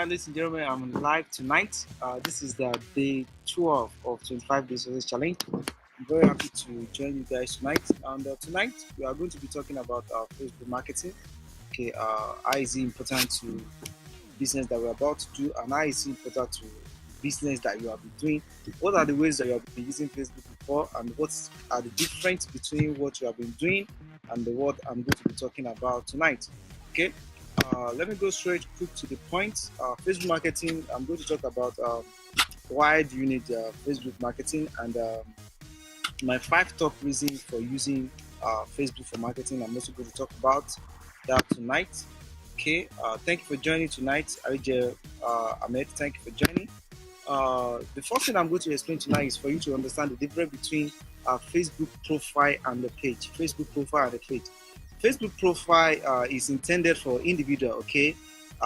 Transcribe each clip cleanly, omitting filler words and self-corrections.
ladies and gentlemen, I'm live tonight. This is the day 12 of 25 days of this challenge. I'm very happy to join you guys tonight. And tonight we are going to be talking about Facebook marketing. Okay, how is it important to business that we're about to do, and how is it important to business that you have been doing? What are the ways that you have been using Facebook before, and what are the difference between what you have been doing and what I'm going to be talking about tonight? Okay. Let me go straight quick to the point. Facebook marketing, I'm going to talk about why do you need Facebook marketing, and my 5 top reasons for using Facebook for marketing. I'm also going to talk about that tonight. Okay, thank you for joining tonight. Ahmed, thank you for joining. The first thing I'm going to explain tonight is for you to understand the difference between Facebook profile and the page. Facebook profile and the page. Facebook profile is intended for individual, okay?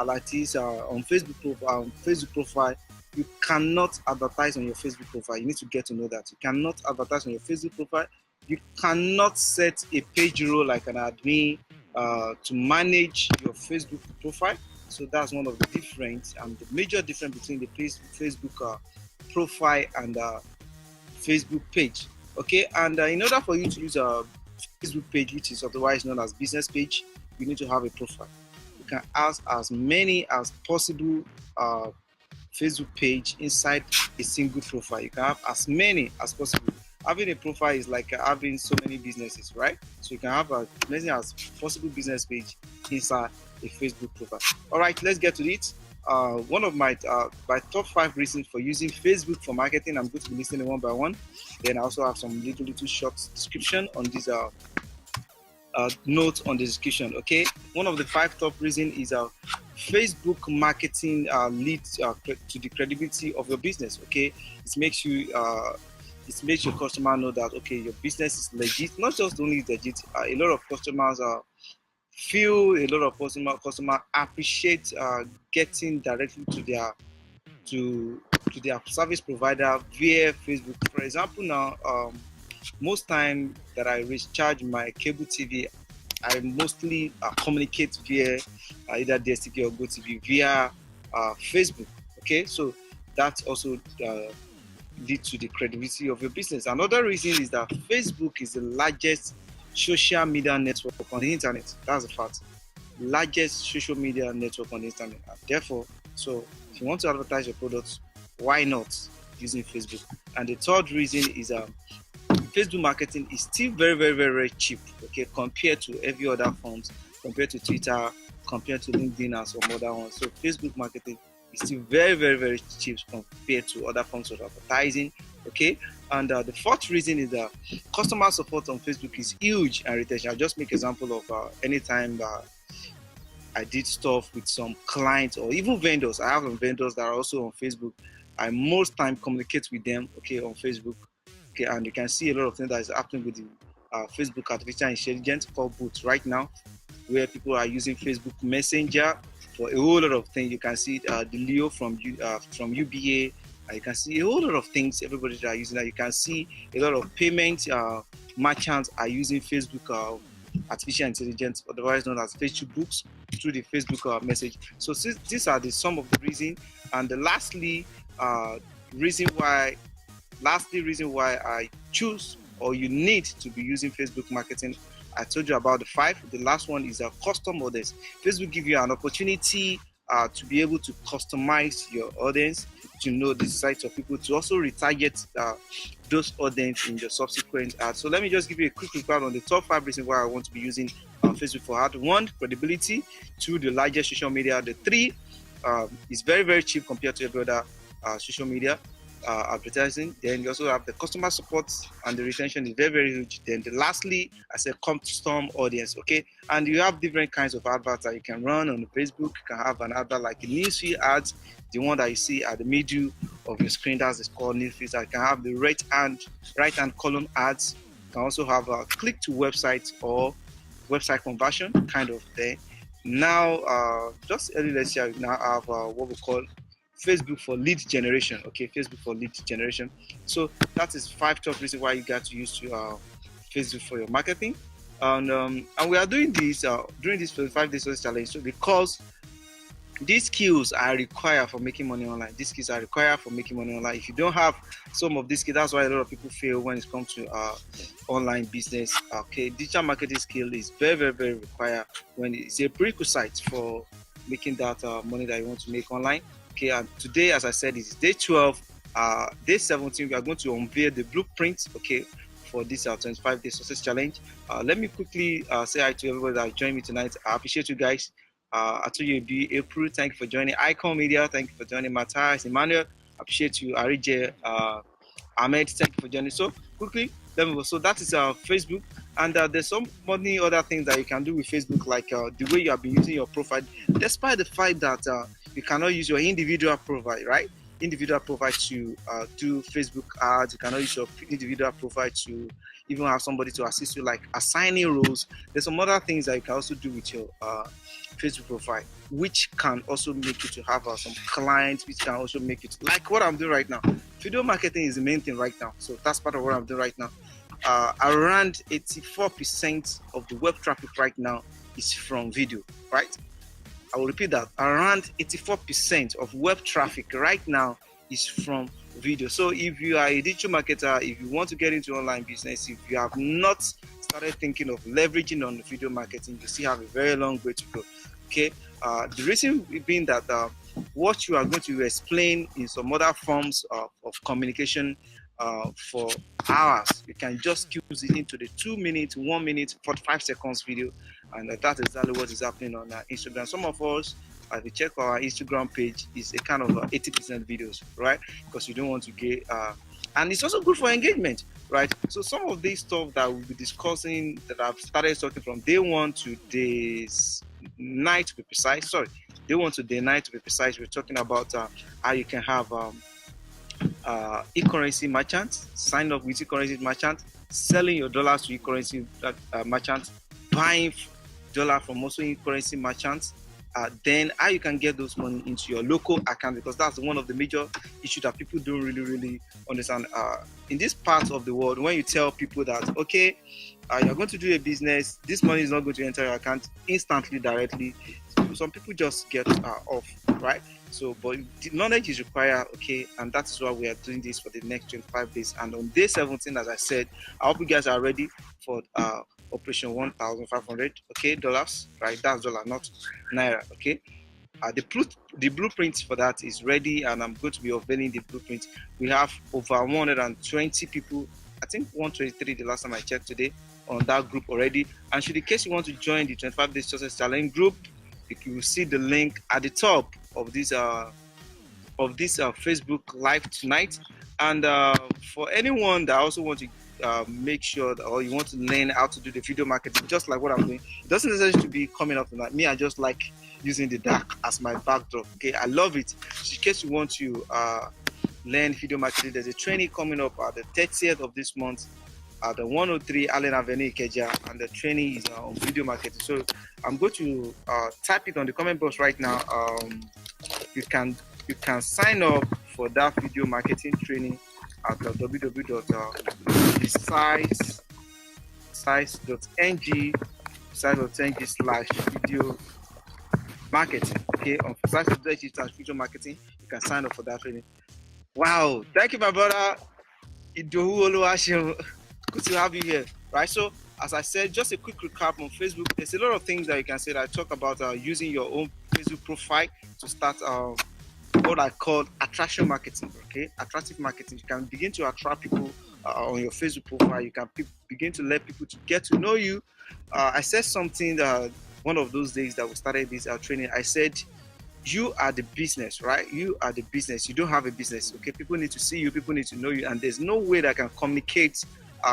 Like this on Facebook profile, you cannot advertise on your Facebook profile. You need to get to know that. You cannot advertise on your Facebook profile. You cannot set a page role like an admin to manage your Facebook profile. So that's one of the difference and the major difference between the Facebook profile and Facebook page. Okay, and in order for you to use a Facebook page, which is otherwise known as business page, you need to have a profile. You can add as many as possible Facebook page inside a single profile. You can have as many as possible. Having a profile is like having so many businesses, right? So you can have as many as possible business page inside a Facebook profile. All right, let's get to it. One of my top 5 reasons for using Facebook for marketing, I'm going to be listing one by one. Then I also have some little short description on this note on the description. Okay, one of the 5 top reasons is Facebook marketing leads to the credibility of your business. Okay, it makes your customer know that okay, your business is legit. Not just only legit, a lot of customers feel, a lot of customer appreciate getting directly to their service provider via Facebook. For example, now most time that I recharge my cable TV, I mostly communicate via either DSTV or GoTV via Facebook. Okay, so that also leads to the credibility of your business. Another reason is that Facebook is the largest social media network on the internet. That's a fact. Largest social media network on the internet. And therefore, so if you want to advertise your products, why not using Facebook? And the third reason is Facebook marketing is still very cheap, okay, compared to every other forms, compared to Twitter, compared to LinkedIn and some other ones. So Facebook marketing is still very cheap compared to other forms of advertising, okay. And the fourth reason is that customer support on Facebook is huge, and retention. I'll just make example of anytime I did stuff with some clients or even vendors. I have some vendors that are also on Facebook. I most time communicate with them, okay, on Facebook. Okay, and you can see a lot of things that is happening with the Facebook artificial intelligence called Boots right now, where people are using Facebook Messenger for a whole lot of things. You can see the Leo from UBA. You can see a whole lot of things. Everybody that are using that. You can see a lot of payment merchants are using Facebook artificial intelligence, otherwise known as Facebook books, through the Facebook message. So these are some of the reasons. And the lastly reason why I choose or you need to be using Facebook marketing, I told you about the 5. The last one is custom audience. Facebook give you an opportunity to be able to customize your audience, to know the size of people, to also retarget those audience in your subsequent ads. So let me just give you a quick recap on the top 5 reasons why I want to be using Facebook for ad. 1, credibility. 2, the largest social media. The 3 is very cheap compared to every other social media advertising. Then you also have the customer support, and the retention is very huge. Then lastly, I said custom audience. Okay, and you have different kinds of adverts that you can run on Facebook. You can have an advert like a newsfeed ads, the one that you see at the middle of your screen. That's called newsfeed. You can have the right hand column ads. You can also have a click to website or website conversion kind of thing. Now, just early let's say we now have what we call Facebook for lead generation. Okay, Facebook for lead generation. So that is 5 top reasons why you got to use Facebook for your marketing. And we are doing this during this 25 days challenge. So because these skills are required for making money online. These skills are required for making money online. If you don't have some of these skills, that's why a lot of people fail when it comes to online business. Okay, digital marketing skill is very, very, very required when it's a prerequisite for making that money that you want to make online. Okay, and today, as I said, is day 12. Day 17, we are going to unveil the blueprint. Okay, for this 25-day success challenge. Let me quickly say hi to everybody that joined me tonight. I appreciate you guys. I told you it'd be April. Thank you for joining. Icon Media. Thank you for joining. Matthias, Emmanuel. Appreciate you. Arije, Ahmed. Thank you for joining. So quickly, let me go. So that is Facebook, and there's so many other things that you can do with Facebook, like the way you have been using your profile. Despite the fact that you cannot use your individual profile, right? Individual profile to do Facebook ads. You cannot use your individual profile to even have somebody to assist you, like assigning roles. There's some other things that you can also do with your Facebook profile, which can also make you to have some clients, which can also make it like what I'm doing right now. Video marketing is the main thing right now, so that's part of what I'm doing right now. Around 84% of the web traffic right now is from video, right? I will repeat that. Around 84% of web traffic right now is from video. So if you are a digital marketer, if you want to get into online business, if you have not started thinking of leveraging on video marketing, you still have a very long way to go. Okay. The reason being that what you are going to explain in some other forms of communication for hours, you can just use it into the 2 minute, 1 minute, 45 seconds video, and that's exactly what is happening on Instagram. Some of us, if you check our Instagram page, is a kind of 80% videos, right? Because you don't want to get and it's also good for engagement, right? So some of these stuff that we'll be discussing, that I've started talking from day 1 to day 9 to be precise. Sorry, day 1 to day 9 to be precise. We're talking about how you can have e-currency merchants, sign up with e-currency merchant, selling your dollars to e-currency merchants, buying dollar from also e-currency merchants. Then how you can get those money into your local account, because that's one of the major issues that people don't really understand. In this part of the world, when you tell people that, okay, you're going to do a business, this money is not going to enter your account instantly, directly, some people just get off, right? So, but the knowledge is required, okay, and that's why we are doing this for the next 25 days. And on day 17, as I said, I hope you guys are ready for Operation 1,500, okay, dollars, right? That's dollar, not naira, okay. The blueprint for that is ready, and I'm going to be unveiling the blueprint. We have over 120 people, I think 123 the last time I checked today, on that group already. And should in case you want to join the 25 days success challenge group, you will see the link at the top of this Facebook live tonight. And for anyone that also want to make sure that, or you want to learn how to do the video marketing, just like what I'm doing, it doesn't necessarily to be coming up tonight. Me, I just like using the dark as my backdrop. Okay, I love it. So in case you want to learn video marketing, there's a training coming up at the 30th of this month at the 103 Allen Avenue, Ikeja, and the training is on video marketing. So I'm going to type it on the comment box right now. You can sign up for that video marketing training at www.size.ng/video marketing. Okay, on size.ng/video marketing, you can sign up for that training. Wow, thank you, my brother. Good to have you here, right? So, as I said, just a quick recap on Facebook. There's a lot of things that you can say that I talk about using your own Facebook profile to start what I call attraction marketing. Okay, attractive marketing. You can begin to attract people on your Facebook profile. You can begin to let people to get to know you. I said something that one of those days that we started this training. I said, you are the business, right? You are the business. You don't have a business. Okay, people need to see you. People need to know you, and there's no way that can communicate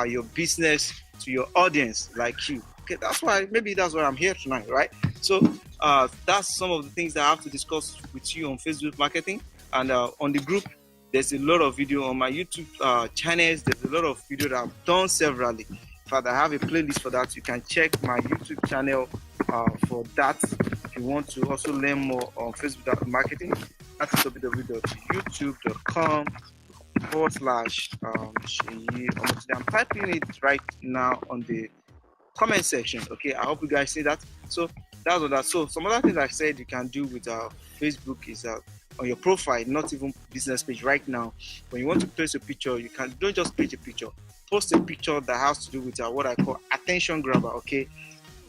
your business to your audience like you. Okay, that's why I'm here tonight, right? So that's some of the things that I have to discuss with you on Facebook marketing. And on the group, there's a lot of video on my YouTube channels. There's a lot of video that I've done severally. In fact, I have a playlist for that. You can check my YouTube channel for that. If you want to also learn more on Facebook marketing, that's www.youtube.com/. I'm typing it right now on the comment section. Okay, I hope you guys see that. So That's what that. So some other things I said you can do with Facebook is on your profile, not even business page right now. When you want to place a picture, you can don't just place a picture. Post a picture that has to do with what I call attention grabber. Okay,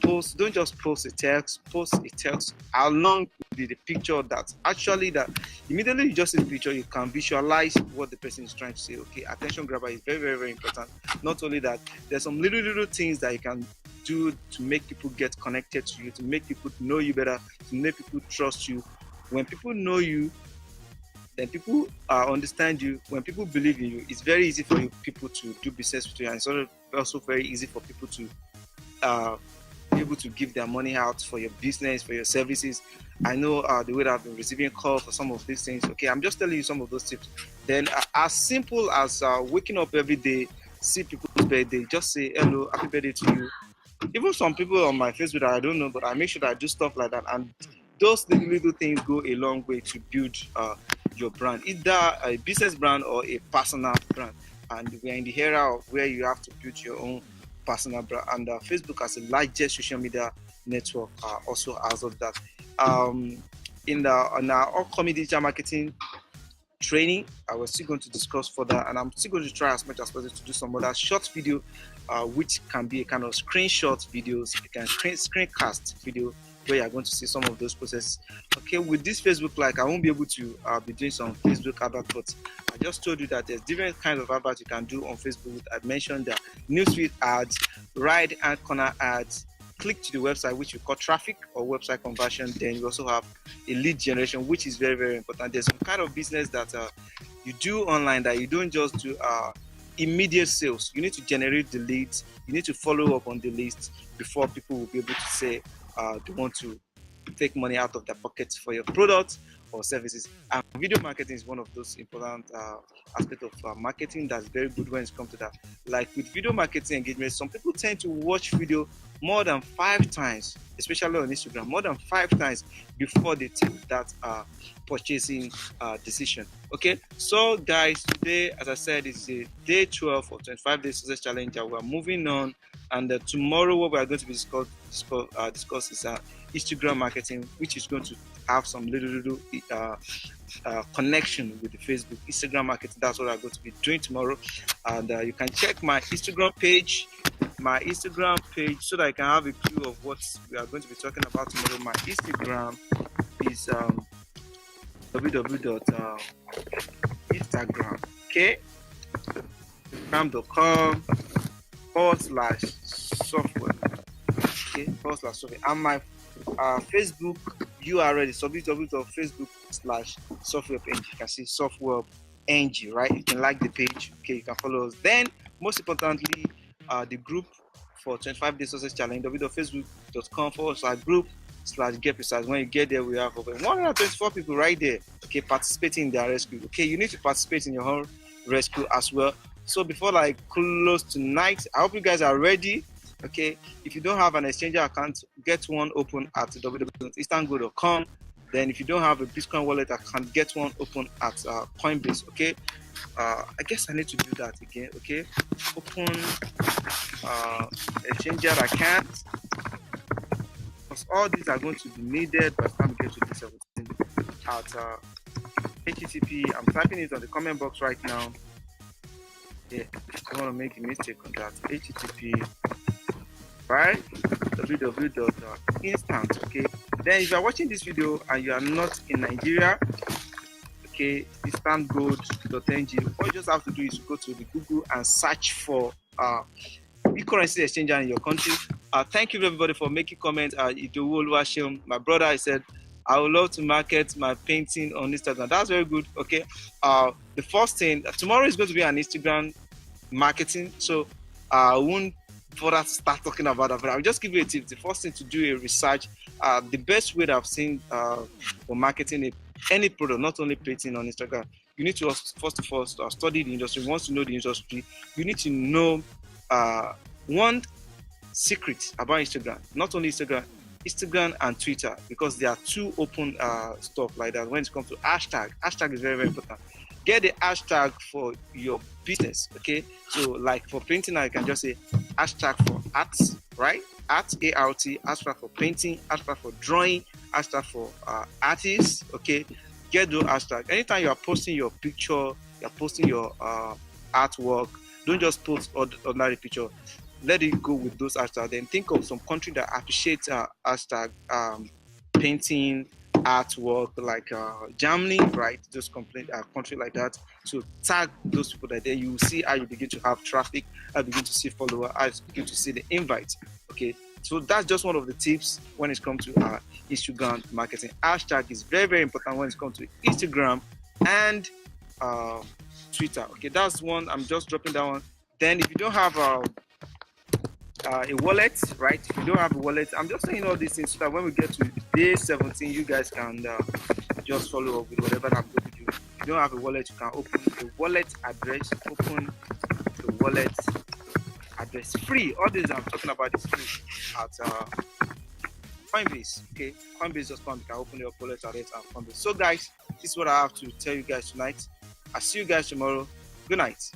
don't just post a text. Post a text along with the picture that actually that immediately you just see the picture, you can visualize what the person is trying to say. Okay, attention grabber is very, very, very important. Not only that, there's some little things that you can do to make people get connected to you, to make people know you better, to make people trust you. When people know you, then people understand you. When people believe in you, it's very easy for people to do business with you, and it's also very easy for people to be able to give their money out for your business, for your services. I know the way that I've been receiving calls for some of these things. Okay, I'm just telling you some of those tips. Then as simple as waking up every day, see people's birthday, just say hello, happy birthday to you. Even some people on my Facebook that I don't know, but I make sure that I do stuff like that. And those little things go a long way to build your brand, either a business brand or a personal brand. And we're in the era of where you have to build your own personal brand. And Facebook as the largest social media network also has of that. On our upcoming digital marketing training, I was still going to discuss further, and I'm still going to try as much as possible to do some other short video, which can be a kind of screenshot videos, you can screencast video where you're going to see some of those processes. Okay, with this Facebook, like I won't be able to be doing some Facebook advert, but I just told you that there's different kinds of adverts you can do on Facebook. I mentioned the newsfeed ads, right hand corner ads, click to the website, which we call traffic or website conversion. Then you also have a lead generation, which is very, very important. There's some kind of business that you do online that you don't just do immediate sales. You need to generate the leads. You need to follow up on the list before people will be able to say they want to take money out of their pockets for your products or services. And video marketing is one of those important aspects of marketing that's very good when it comes to that. Like with video marketing engagement, some people tend to watch video more than 5 times, especially on Instagram, more than 5 times before they take that purchasing decision. Okay, so guys, today, as I said, is a day 12 of 25 days success challenge. We're moving on, and tomorrow what we are going to be discuss is Instagram marketing, which is going to have some little connection with the Facebook Instagram marketing. That's what I'm going to be doing tomorrow, and you can check my Instagram page so that I can have a clue of what we are going to be talking about tomorrow. My Instagram is www.instagram, okay, instagram.com/software, okay, /software, and my Facebook URL is www.facebook/software.ng. You can see software.ng, right? You can like the page, okay, you can follow us. Then most importantly, the group for 25 days success challenge, www.facebook.com/group/get precise. When you get there, we have over 124 people right there, okay, participating in their rescue. Okay, you need to participate in your own rescue as well. So before I close tonight, I hope you guys are ready. Okay, if you don't have an exchanger account, get one open at www.easterngo.com. Then if you don't have a Bitcoin wallet account, get one open at Coinbase. Okay, I guess I need to do that again. Okay, open exchanger account, because all these are going to be needed by the time we get to the 17 at HTTP. I'm typing it on the comment box right now. Yeah, I don't want to make a mistake on that. HTTP, right? www.instant. Okay, then if you are watching this video and you are not in Nigeria, okay, instantgold.ng, all you just have to do is go to the Google and search for e-currency exchanger in your country. Thank you everybody for making comments. My brother, I said I would love to market my painting on Instagram. That's very good. Okay, the first thing, tomorrow is going to be an Instagram marketing, so I won't bother to start talking about that, but I'll just give you a tip. The first thing to do a research. The best way that I've seen for marketing any product, not only painting on Instagram, you need to first of all study the industry. Once you know the industry, you need to know one secret about Instagram. Not only Instagram and Twitter, because they are two open stuff like that. When it comes to hashtag is very, very important. get the hashtag for your business. Okay, so like for painting now, you can just say hashtag for arts, right? Art, A-R-T, hashtag for painting, hashtag for drawing, hashtag for artists. Okay, get those hashtags. Anytime you are posting your picture, you're posting your artwork, don't just post ordinary picture. Let it go with those hashtags. Then think of some country that appreciates hashtag painting, artwork, like Germany, right? Just country like that. So tag those people that there. You will see how you begin to have traffic, how you begin to see followers, how you begin to see the invites. Okay, so that's just one of the tips when it comes to Instagram marketing. Hashtag is very, very important when it comes to Instagram and Twitter. Okay, that's one. I'm just dropping that one. Then if you don't have a wallet, right? If you don't have a wallet, I'm just saying all these things so that when we get to day 17, you guys can just follow up with whatever I'm going to do. If you don't have a wallet, you can open the wallet address. Open the wallet address free. All this I'm talking about is free at Coinbase. Okay, Coinbase.com. You can open your wallet address at Coinbase. So guys, this is what I have to tell you guys tonight. I'll see you guys tomorrow. Good night.